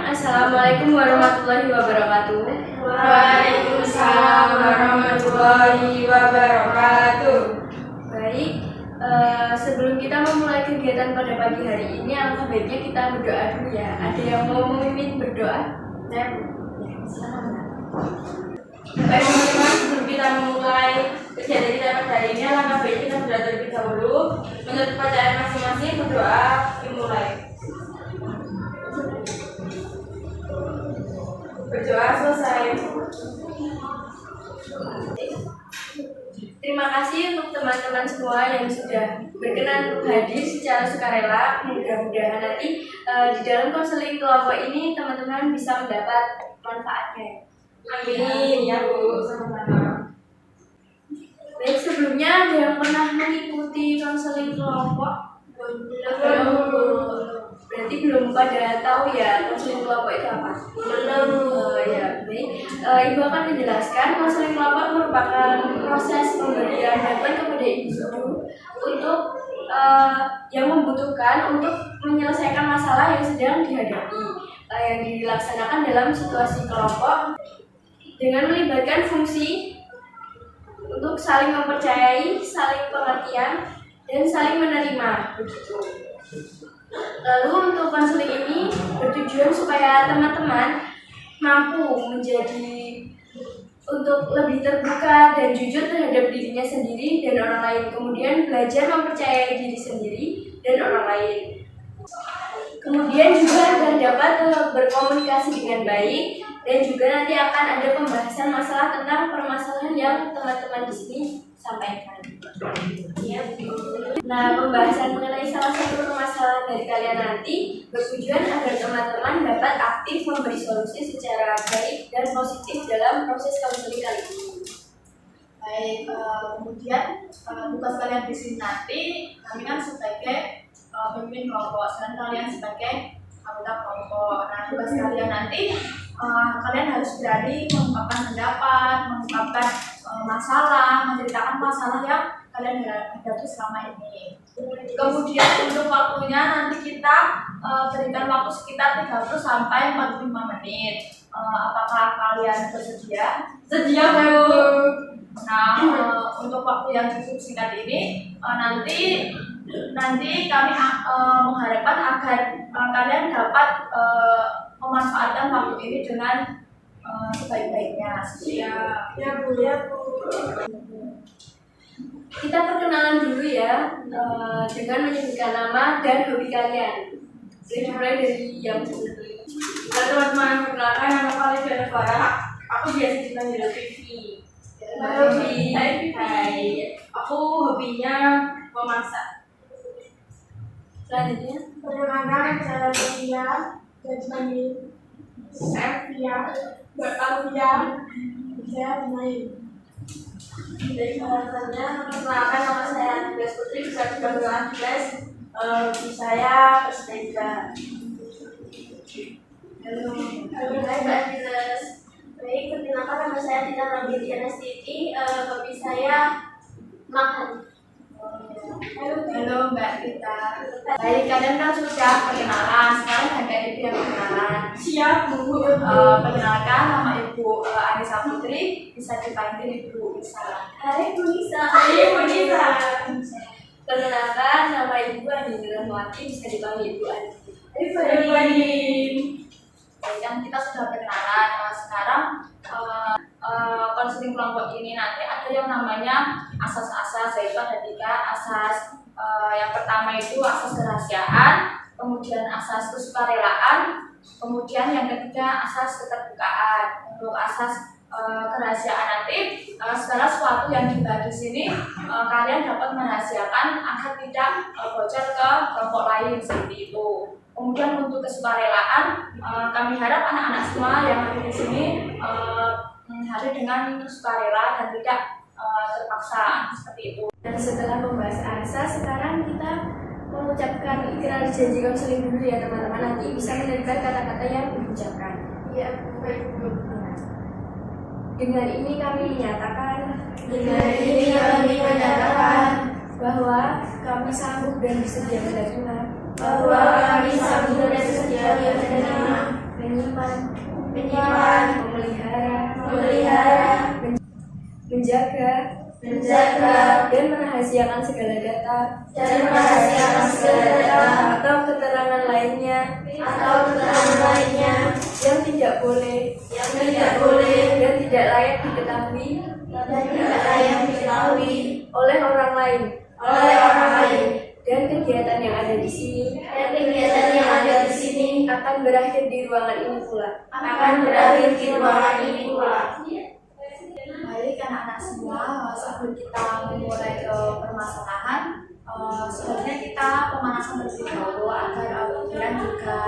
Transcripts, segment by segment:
Assalamualaikum warahmatullahi wabarakatuh. Waalaikumsalam warahmatullahi wabarakatuh. Baik, sebelum kita memulai kegiatan pada pagi hari ini, alangkah baiknya kita berdoa dulu ya. Ada yang mau memimpin berdoa? Baik teman-teman, sebelum kita memulai kegiatan kita pada hari ini, alangkah baiknya kita berdoa terlebih dahulu. Menurut bacaan masing-masing, berdoa dimulai. Berdoa selesai. Terima kasih untuk teman-teman semua yang sudah berkenan untuk hadir secara sukarela. Mudah-mudahan nanti di dalam konseling kelompok ini teman-teman bisa mendapat manfaatnya. Amin ya Bu, sama-sama. Baik, sebelumnya ada yang pernah mengikuti konseling kelompok? Belum. Berarti belum pada tahu ya konseling kelompok itu apa? Belum. Ya, baik. Ibu akan menjelaskan konseling kelompok merupakan proses pemberian bantuan kepada individu untuk yang membutuhkan untuk menyelesaikan masalah yang sedang dihadapi, yang dilaksanakan dalam situasi kelompok dengan melibatkan fungsi untuk saling mempercayai, saling pengertian, dan saling menerima. Begitu. Lalu untuk konseling ini bertujuan supaya teman-teman mampu menjadi untuk lebih terbuka dan jujur terhadap dirinya sendiri dan orang lain. Kemudian belajar mempercayai diri sendiri dan orang lain. Kemudian juga agar dapat berkomunikasi dengan baik, dan juga nanti akan ada pembahasan masalah tentang permasalahan yang teman-teman di sini sampaikan. Nah, pembahasan mengenai salah satu permasalahan dari kalian nanti bertujuan agar teman-teman dapat aktif memberi solusi secara baik dan positif dalam proses konseling kali ini. Baik, kemudian tugas kalian di sini nanti, kami kan sebagai pemimpin kelompok, dan kalian sebagai anggota kelompok. Nah, tugas kalian nanti, kalian harus berani mengungkapkan pendapat, mengungkapkan masalah, menceritakan masalah yang kalian hadapi selama ini. Kemudian untuk waktunya nanti kita berikan waktu sekitar 30 sampai 45 menit. Apakah kalian bersedia? Sedia, Bu. Nah, untuk waktu yang cukup singkat ini nanti kami mengharapkan agar kalian dapat memanfaatkan waktu ini dengan sebaik-baiknya. Ya Bu. Kita perkenalan dulu ya, dengan menyebutkan nama dan hobi kalian. Jadi dimulai dari yang sebelumnya. Teman-teman, perkenalkan nama kalian Diana Farah. Aku biasa dipanggil Vivi. Hai. Aku hobinya memasak. Selanjutnya, Perkenalkan saya Sofia, jadi Sofia, Alvia, saya pemain. Dari selanjutnya, perkenalkan nama saya Agnes Putri, bisa dipanggil Agnes. Hobi saya bersepeda. Halo, hai Mbak Agnes. Baik, perkenalkan nama saya Tina Rabiti Anastiti. Hobi saya makan. Halo Mbak Tita. Baik, kalian kan sudah perkenalan. Sekarang ada ibu yang perkenalan. Siap, Bu. Perkenalkan nama Ibu Anissa Putri, bisa dipanggil Ibu Nisa. Hai Bu Nisa. Hai Bu Nisa. Perkenalkan nama Ibu Andi Rahmawati, bisa dipanggil Ibu Andi. Hai Bu Andi. Baik, kan kita sudah perkenalan. Sekarang konseling kelompok ini nanti ada yang namanya asas-asas, yaitu ada 3 asas. Yang pertama itu asas kerahasiaan, kemudian asas kesukarelaan, kemudian yang ketiga asas keterbukaan. Untuk asas kerahasiaan nanti segala sesuatu yang dibahas di sini kalian dapat merahasiakan agar tidak bocor ke kelompok lain seperti itu. Kemudian untuk kesukarelaan, kami harap anak-anak semua yang ada di sini hadir dengan sukarela dan tidak terpaksa seperti itu. Dan setelah membahas asas, sekarang kita mengucapkan ikrar janji konseling dulu ya teman-teman. Nanti bisa menerima kata-kata yang diucapkan. Iya, baik, Bu. Dengan ini kami menyatakan bahwa kami sanggup dan bersedia menerima Bahwa kami sanggup dan bersedia menerima menyimpan, menyimpan, memelihara, menjaga, dan merahasiakan segala data, atau keterangan lainnya, yang tidak boleh, dan tidak layak diketahui, oleh orang lain, dan kegiatan yang ada di sini, akan berakhir di ruangan ini pula. Baik anak-anak semua, sebelum kita memulai ke permasalahan, sebenarnya kita pemanasan terlebih dahulu agar pikiran juga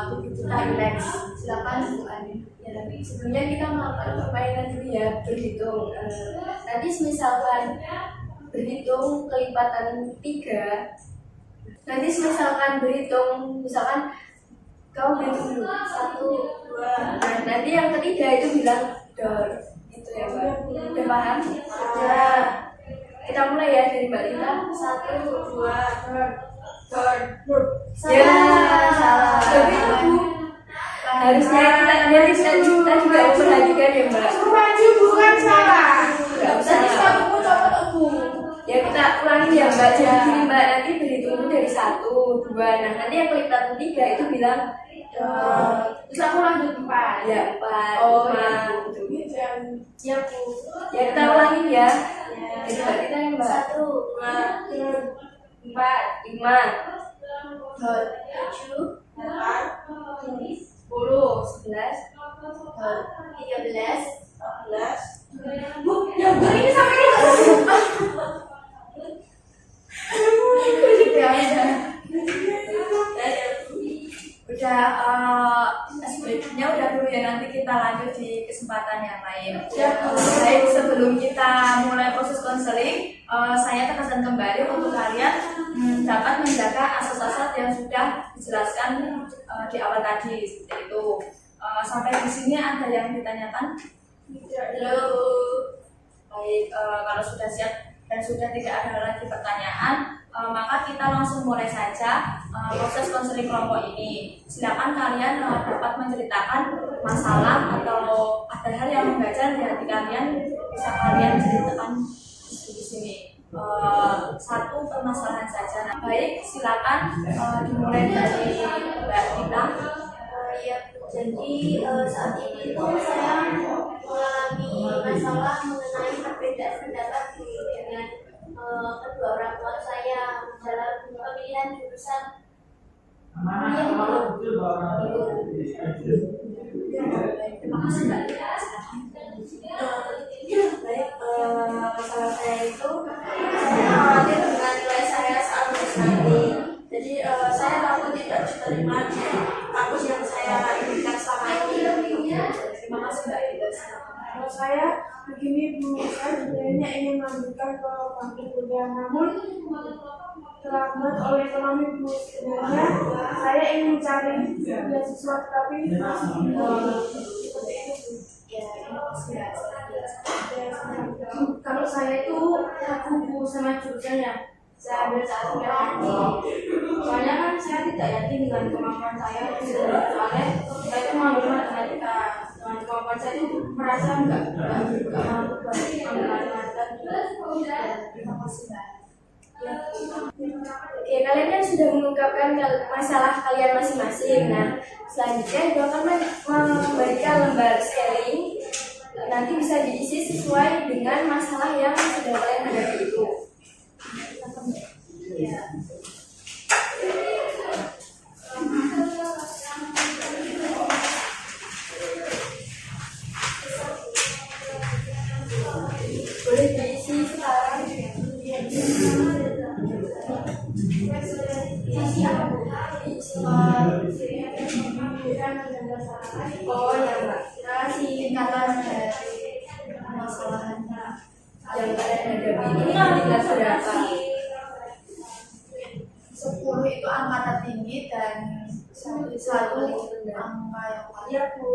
tubuh kita rileks. Silakan Bu Ani. Ya, sebelumnya kita melakukan permainan dulu ya, berhitung. Nanti misalkan berhitung kelipatan 3. Nanti misalkan kau berhitung dulu 1, 2. Nah, nanti yang ketiga itu bilang dor, gitu ya Mbak. Udah paham? Sudah. Kita mulai ya dari Mbak Lita. 1, 2, dor. Ya, salah. Tapi itu harusnya kita juga memperhatikan ya Mbak. Maju bukan salah. Gak usah. Tadi sepatumu copot aku. Ya kita ulangi ya Mbak. Jadi gini Mbak, nanti berhitung dari 1, 2. Nah nanti yang kelipatan 3 itu bilang Terus aku lanjut 4. ya 4, Oh, 5 ya. gitu. Ini jangan. Ya Bu. Ya kita ulangi ya. Ya. Jadi Mbak kita yang Mbak. 1, 2, 4, 5, 7, 10, 11, 13, 14. Bu, yang gue ini sampai ke sebenarnya udah dulu ya, nanti kita lanjut di kesempatan yang lain. Ya. Baik, sebelum kita mulai proses konseling, saya tekankan kembali untuk kalian dapat menjaga asas-asas yang sudah dijelaskan di awal tadi, seperti itu. Sampai di sini ada yang ditanyakan? Halo. Baik, kalau sudah siap dan sudah tidak ada lagi pertanyaan, maka kita langsung mulai saja proses konseling kelompok ini. Silakan kalian dapat menceritakan masalah atau ada hal yang mengganjal di hati kalian, bisa kalian ceritakan di sini. Satu permasalahan saja. Nah, baik, silakan dimulai dari Mbak Dita. Ya, jadi saat ini tuh saya mengalami masalah mengenai perbedaan pendapat dengan kedua orang tua saya dalam pemilihan jurusan kuliah. Terima kasih Mbak Dita. Baik, masalah saya itu saya khawatir dengan nilai saya saat lulus nanti. Jadi saya takut tidak diterima di kampus yang saya inginkan selama ini. Terima kasih Mbak Dita. Kalau saya begini Bu, saya sebenarnya ingin melanjutkan ke bangku kuliah, namun terlambat oleh ekonomi Bu. Sebenarnya saya ingin mencari beasiswa tapi masih belum seperti itu Bu. Ya, terima kasih. Kalau saya itu ragu Bu sama jurusan ya, saya ambil saat kuliah nanti. Soalnya kan saya tidak yakin dengan kemampuan saya, soalnya saya itu mengambil matematika. Dengan kemampuan saya itu merasa enggak mampu buat ambil matematika. Terima kasih Mbak. Oke, kalian kan sudah mengungkapkan masalah kalian masing-masing. Nah, selanjutnya Ibu akan memberikan lembar scaling. Nanti bisa diisi sesuai dengan masalah yang sudah kalian hadapi itu. Ya. Boleh diisi sekarang. Diisi apa Bu? Diisi oh ya Mbak. Terima kasih. Tingkatan dari permasalahannya. Yang kalian hadapi ini tingkat berapa? 10 itu angka tertinggi dan 1 angka yang paling. Iya Bu.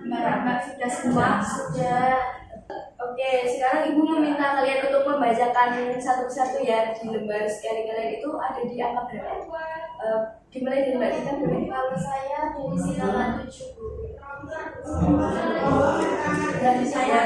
Mbak sudah semua? Sudah. Oke, sekarang Ibu meminta kalian untuk membacakan satu persatu ya di lembar scaling kalian itu ada di angka berapa? Dimulai dari Mbak Dita boleh? Kalau saya dari silakan 7 Bu. Dari saya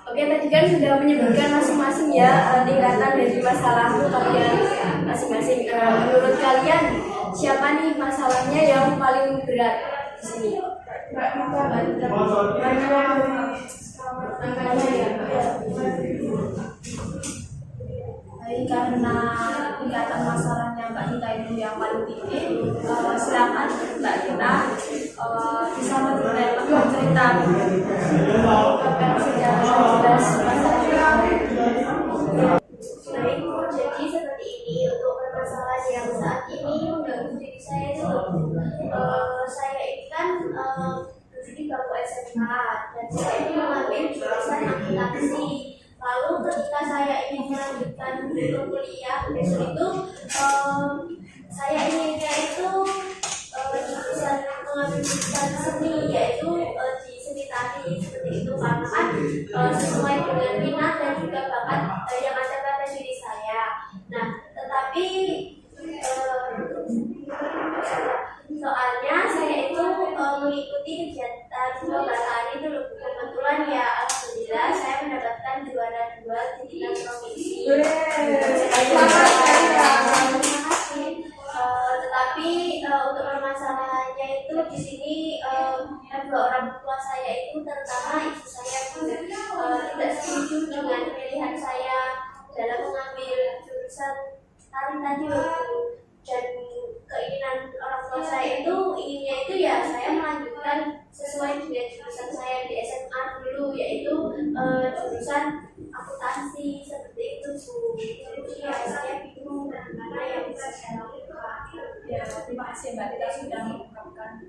Oke, tadi kan sudah menyebutkan masing-masing ya tingkatan dari masalah kalian masing-masing. Menurut kalian siapa nih masalahnya yang paling berat di sini? Baik, karena tingkatan masalahnya Mbak Dita itu yang paling tinggi, silakan Mbak Dita bisa bercerita Secara jelas masalahnya. Baik, jadi seperti ini untuk permasalahan yang saat ini mengganggu diri saya itu saya ini kan duduk di bangku SMA dan saya ini mengambil jurusan akuntansi. Lalu ketika saya ingin melanjutkan ke kuliah besok itu saya inginnya itu jurusan mengambil jurusan seni, yaitu di seni tari seperti itu, karena kan sesuai dengan minat dan juga bakat yang ada pada diri saya. Nah, tetapi soalnya saya itu mengikuti kegiatan lomba tari itu kebetulan ya, alhamdulillah saya mendapatkan juara 2 di tingkat provinsi. Tetapi untuk permasalahannya itu di sini kedua orang tua saya itu, terutama ibu saya tidak setuju dengan pilihan saya dalam mengambil jurusan tari tadi dan keinginan orang tua saya itu inginnya itu ya saya melanjutkan sesuai dengan jurusan saya di SMA dulu, yaitu jurusan akuntansi seperti itu Bu. Jadi ya saya bingung mana yang bisa saya lakukan. Ya, terima kasih Mbak Dita sudah mengungkapkan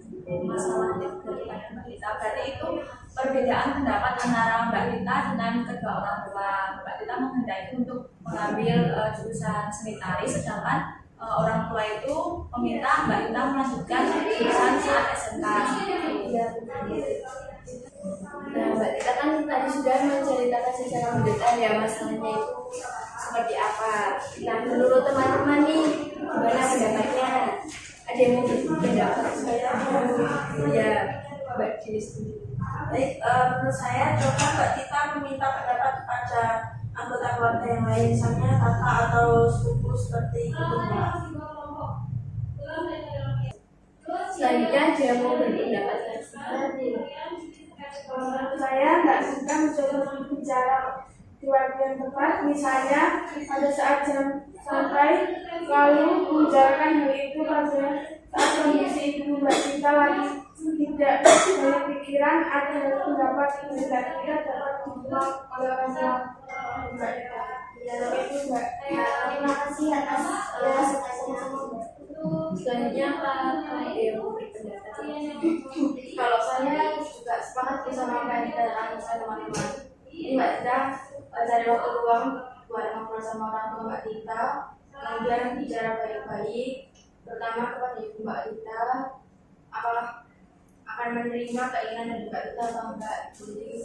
masalahnya daripada Mbak Dita. Berarti itu perbedaan pendapat antara Mbak Dita dengan kedua orang tua. Mbak Dita menghendaki untuk mengambil jurusan seni tari, sedangkan orang tua itu meminta Mbak Dita melanjutkan jurusan saat SMK. Nah, Mbak Dita kan tadi sudah menceritakan secara mendetail ya masalahnya itu seperti apa. Nah, menurut teman-teman nih, gimana pendapatnya? Ada yang mau berpendapat? Ya, Mbak Dita sendiri. Baik, menurut saya coba Mbak Dita meminta pendapat kepada anggota keluarga yang lain, misalnya kakak atau sepupu seperti itu Mbak. Selanjutnya ada yang mau berpendapat lagi? Menurut saya Mbak Dita mencoba berbicara di waktu yang tepat, misalnya pada saat jam santai, lalu membicarakan hal itu pada saat kondisi ibu Mbak Dita lagi tidak banyak pikiran, ada pendapat yang tidak dapat diterima oleh orang tua Mbak Dita. Ya, itu Mbak. Terima kasih atas masukannya. Selanjutnya apa ada yang mau berpendapat? Kalau saya juga sepakat bersama Mbak Dita dan saya teman-teman. Ini Mbak Dita cari waktu luang buat ngobrol sama orang tua Mbak Dita, kemudian bicara baik-baik, terutama kepada ibu Mbak Dita, apakah akan menerima keinginan dari Mbak Dita atau enggak. Jadi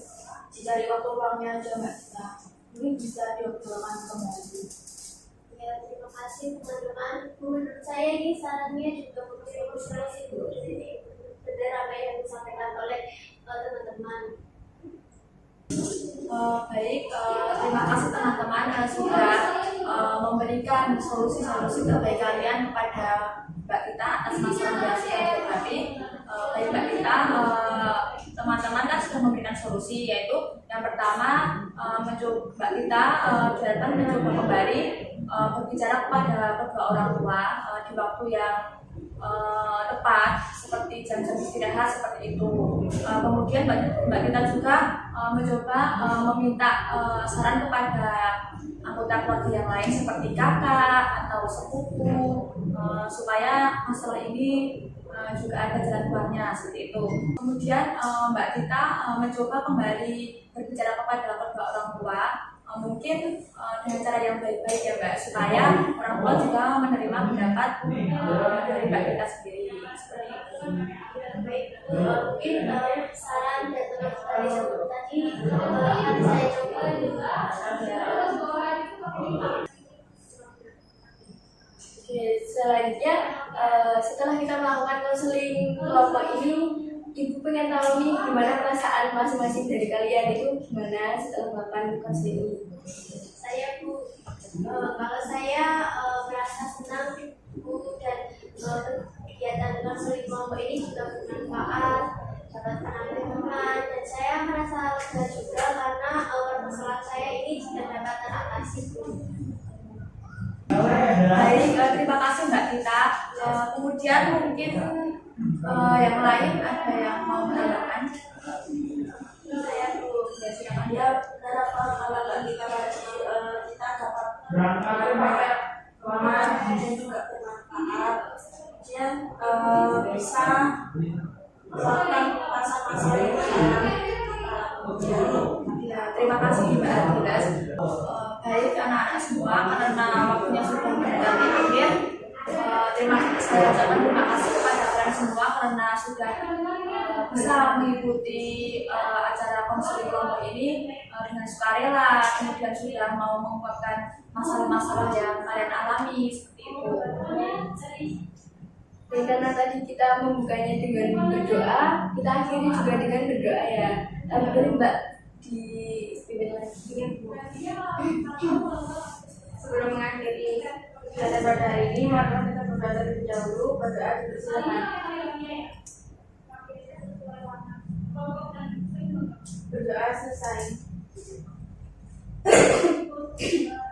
dicari waktu luangnya aja Mbak Dita. Ini bisa diobrolkan kembali. Ya, terima kasih teman-teman. Menurut saya ini sarannya juga bagus-bagus Bu. Jadi benar apa yang disampaikan oleh teman-teman. Baik, terima kasih teman-teman yang sudah memberikan solusi-solusi terbaik kalian kepada Mbak Dita atas masalah yang sudah dihadapi. Baik Mbak Dita, teman-teman kan sudah memberikan solusi, yaitu yang pertama Mbak Dita datang mencoba kembali berbicara kepada kedua orang tua di waktu yang tepat, seperti jam-jam istirahat seperti itu. Kemudian Mbak Dita juga mencoba meminta saran kepada anggota keluarga yang lain seperti kakak atau sepupu supaya masalah ini juga ada jalan keluarnya seperti itu. Kemudian Mbak Dita mencoba kembali berbicara kepada kedua orang tua, mungkin dengan cara yang baik-baik ya Mbak, supaya orang tua juga menerima pendapat dari Mbak Dita sendiri seperti itu. Baik, mungkin saran dan teman dari sebelum tadi akan saya coba juga. Oke, selanjutnya setelah kita melakukan konseling kelompok ini, Ibu pengen tahu nih gimana perasaan masing-masing dari kalian itu gimana setelah melakukan konseling ini? Saya Bu, kalau saya merasa senang Bu, dan kegiatan konseling kelompok ini juga bermanfaat, dapat menambah teman, dan saya merasa lega juga karena permasalahan saya ini juga dapat teratasi Bu. Baik, terima kasih Mbak Tita. Kemudian mungkin yang lain ada yang mau menambahkan? Saya Bu, ya silakan. Ya, benar apa kalau Mbak Tita tadi kita dapat banyak pengalaman dan juga bermanfaat. Kemudian bisa melakukan masa-masa yang Ya, terima kasih Mbak Agnes. Baik anak-anak semua, karena waktunya sudah mendekati akhir. Saya ucapkan terima kasih kepada kalian semua karena sudah bisa mengikuti acara konseling kelompok ini dengan sukarela, kemudian sudah mau mengungkapkan masalah-masalah yang kalian alami seperti itu. Dan karena tadi kita membukanya dengan berdoa, kita akhiri juga dengan berdoa ya. Boleh Mbak dipimpin lagi. sebelum mengakhiri kegiatan pada hari ini, mari kita berdoa terlebih dahulu. Berdoa dulu silakan. Berdoa selesai.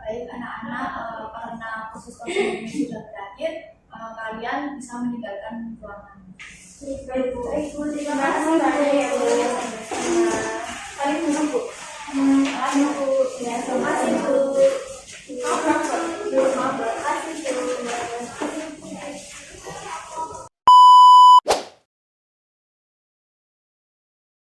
Baik anak-anak, karena proses konseling ini sudah berakhir, kalian bisa meninggalkan ruangan. Baik Bu, terima kasih banyak ya Bu.